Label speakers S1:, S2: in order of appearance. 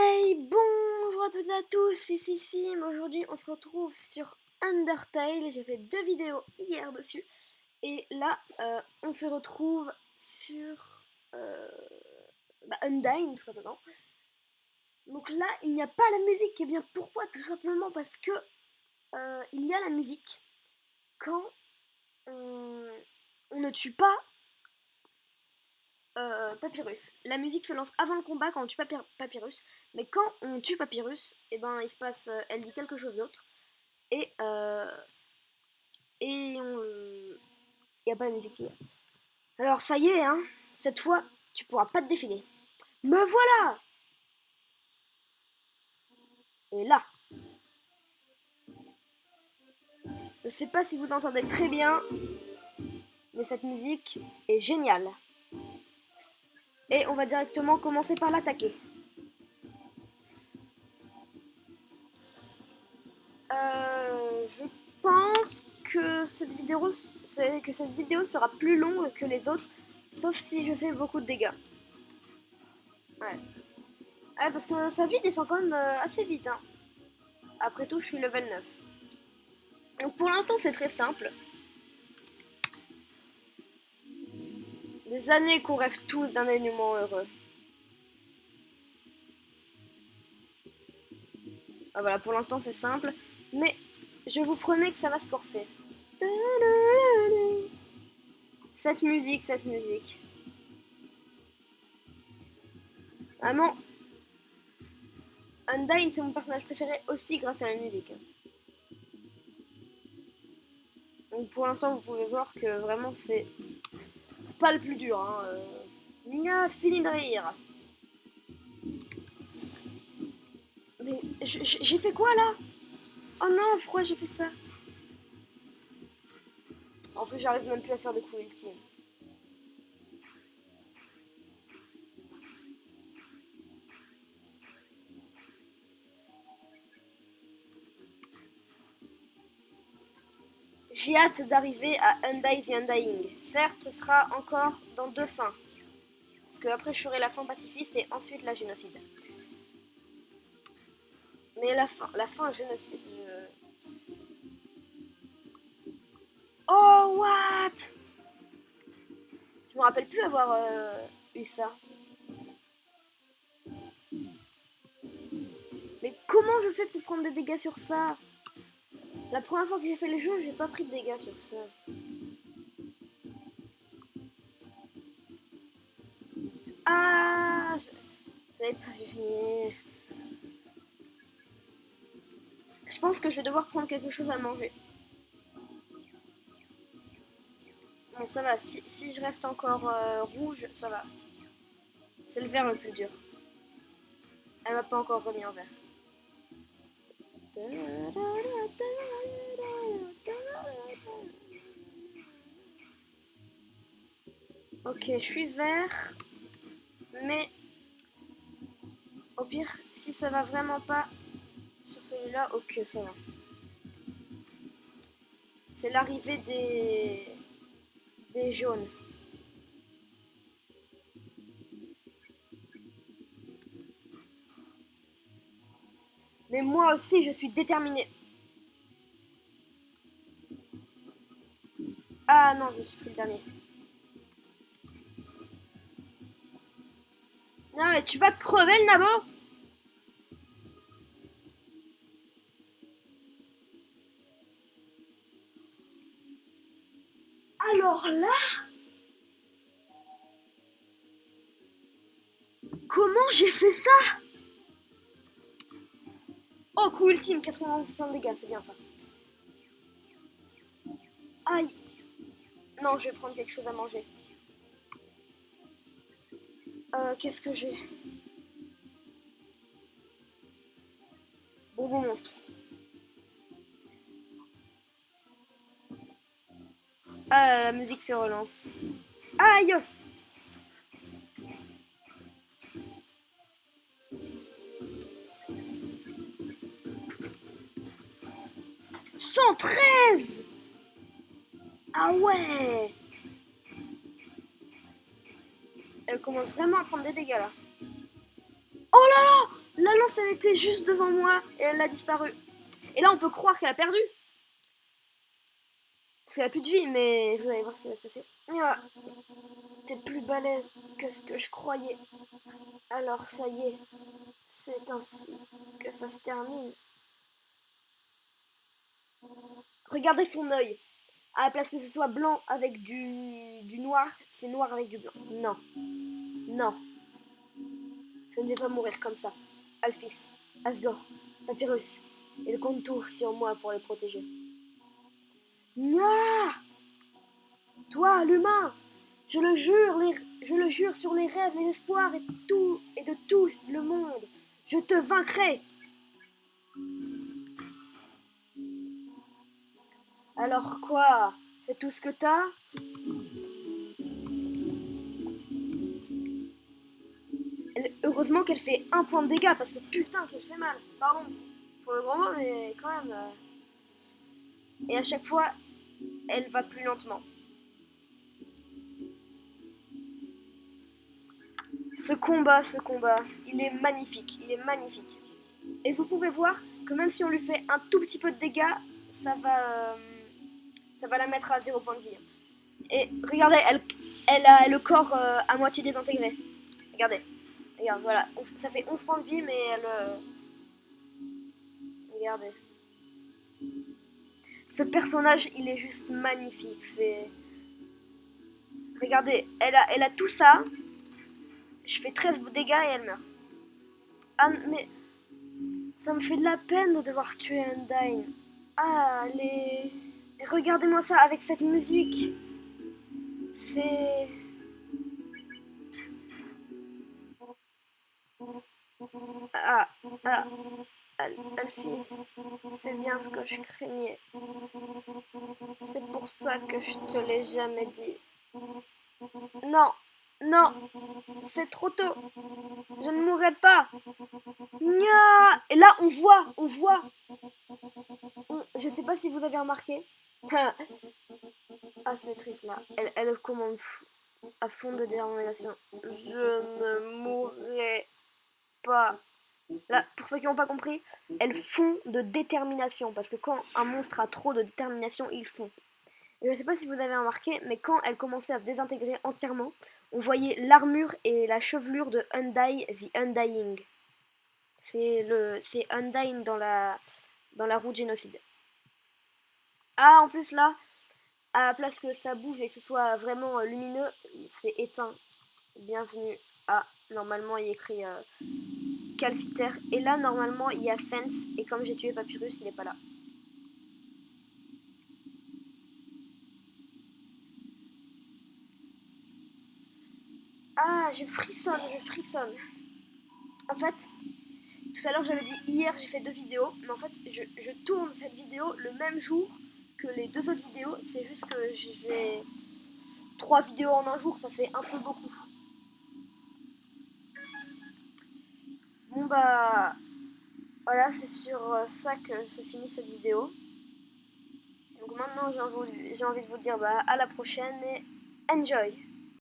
S1: Hey, bonjour à toutes et à tous, ici Sim. Aujourd'hui, on se retrouve sur Undertale. J'ai fait 2 vidéos hier dessus. Et là, on se retrouve sur Undyne, tout simplement. Donc là, il n'y a pas la musique. Et bien pourquoi? Tout simplement parce que il y a la musique quand on, on ne tue pas Papyrus. La musique se lance avant le combat quand on tue Papyrus. Mais quand on tue Papyrus, et ben il se passe, elle dit quelque chose d'autre. Et, et on. Il n'y a pas la musique qui est. Alors ça y est, hein, cette fois, tu pourras pas te défiler. Me voilà. Et là, je sais pas si vous entendez très bien, mais cette musique est géniale. Et on va directement commencer par l'attaquer. Je pense que cette vidéo sera plus longue que les autres, sauf si je fais beaucoup de dégâts. Ouais. Ouais, parce que sa vie descend quand même assez vite. Hein. Après tout, je suis level 9. Donc pour l'instant, c'est très simple. Des années qu'on rêve tous d'un dénouement heureux. Ah, voilà, pour l'instant, c'est simple. Mais je vous promets que ça va se corser. Cette musique, cette musique. Vraiment, Undyne, c'est mon personnage préféré aussi grâce à la musique. Donc pour l'instant, vous pouvez voir que vraiment, c'est pas le plus dur. Hein. Nina, fini de rire. Mais j'ai fait quoi là? Oh non, pourquoi j'ai fait ça? En plus, j'arrive même plus à faire de coups ultimes. J'ai hâte d'arriver à Undyne the Undying. Certes, ce sera encore dans 2 fins. Parce que après, je ferai la fin pacifiste et ensuite la génocide. Mais la fin génocide, Oh, what? Je me rappelle plus avoir eu ça. Mais comment je fais pour prendre des dégâts sur ça? La première fois que j'ai fait le jeu, j'ai pas pris de dégâts sur ça. Ah, j'avais pas vu venir. Je pense que je vais devoir prendre quelque chose à manger. Bon, ça va. Si je reste encore rouge, ça va. C'est le vert le plus dur. Elle m'a pas encore remis en vert. Ok, je suis vert. Mais au pire, si ça va vraiment pas sur celui-là, ok, ça va. C'est l'arrivée des jaunes. Mais moi aussi, je suis déterminée. Ah non, je me suis pris le dernier. Non, mais tu vas crever le nabo. Alors là, comment j'ai fait ça? Oh, coup ultime, 91 points de dégâts, c'est bien ça. Aïe. Non, je vais prendre quelque chose à manger. Qu'est-ce que j'ai? Bonbon monstre. Ah, la musique se relance. Aïe. 113. Ah ouais. Elle commence vraiment à prendre des dégâts là. Oh là là. La lance, elle était juste devant moi et elle a disparu. Et là, on peut croire qu'elle a perdu. Parce qu'elle a plus de vie, mais vous allez voir ce qui va se passer. Ah, t'es plus balèze que ce que je croyais. Alors, ça y est, c'est ainsi que ça se termine. Regardez son œil. À la place que ce soit blanc avec du noir, c'est noir avec du blanc. Non, non, je ne vais pas mourir comme ça. Alphys, Asgore, Papyrus, ils comptent tout sur moi pour les protéger. Nya! Toi, l'humain, je le jure sur les rêves, les espoirs et de tous le monde, je te vaincrai. Alors quoi? C'est tout ce que t'as? Heureusement qu'elle fait un point de dégâts parce que putain qu'elle fait mal. Pardon pour le grand mot, mais quand même. Et à chaque fois, elle va plus lentement. Ce combat, il est magnifique, il est magnifique. Et vous pouvez voir que même si on lui fait un tout petit peu de dégâts, ça va, euh, ça va la mettre à 0 point de vie. Et regardez, elle a le corps à moitié désintégré. Regardez, regarde, voilà, ça fait 11 points de vie, mais elle... regardez. Ce personnage, il est juste magnifique. Regardez, elle a tout ça. Je fais 13 dégâts et elle meurt. Ah, mais ça me fait de la peine de devoir tuer Undyne. Ah, les... Regardez-moi ça avec cette musique. C'est... Ah, ah, Alphys, c'est bien ce que je craignais. C'est pour ça que je te l'ai jamais dit. Non, non, c'est trop tôt. Je ne mourrai pas. Nya. Et là, on voit. Je sais pas si vous avez remarqué. Ah, c'est triste là. Elle commande à fond de détermination. Je ne mourrai pas. Là, pour ceux qui n'ont pas compris, elles font de détermination. Parce que quand un monstre a trop de détermination, il fond. Et je sais pas si vous avez remarqué, mais quand elle commençait à se désintégrer entièrement, on voyait l'armure et la chevelure de Undyne the Undying. C'est Undyne dans la roue de génocide. Ah, en plus là, à la place que ça bouge et que ce soit vraiment lumineux, c'est éteint. Bienvenue à... Normalement, il y a écrit Calfiter. Et là, normalement, il y a Sense. Et comme j'ai tué Papyrus, il n'est pas là. Ah, je frissonne, je frissonne. En fait, tout à l'heure, j'avais dit hier, j'ai fait 2 vidéos. Mais en fait, je tourne cette vidéo le même jour que les 2 autres vidéos. C'est juste que j'ai fait 3 vidéos en un jour. Ça fait un peu beaucoup. Bon bah... Voilà, c'est sur ça que se finit cette vidéo. Donc maintenant, j'ai envie de vous dire bah, à la prochaine et enjoy!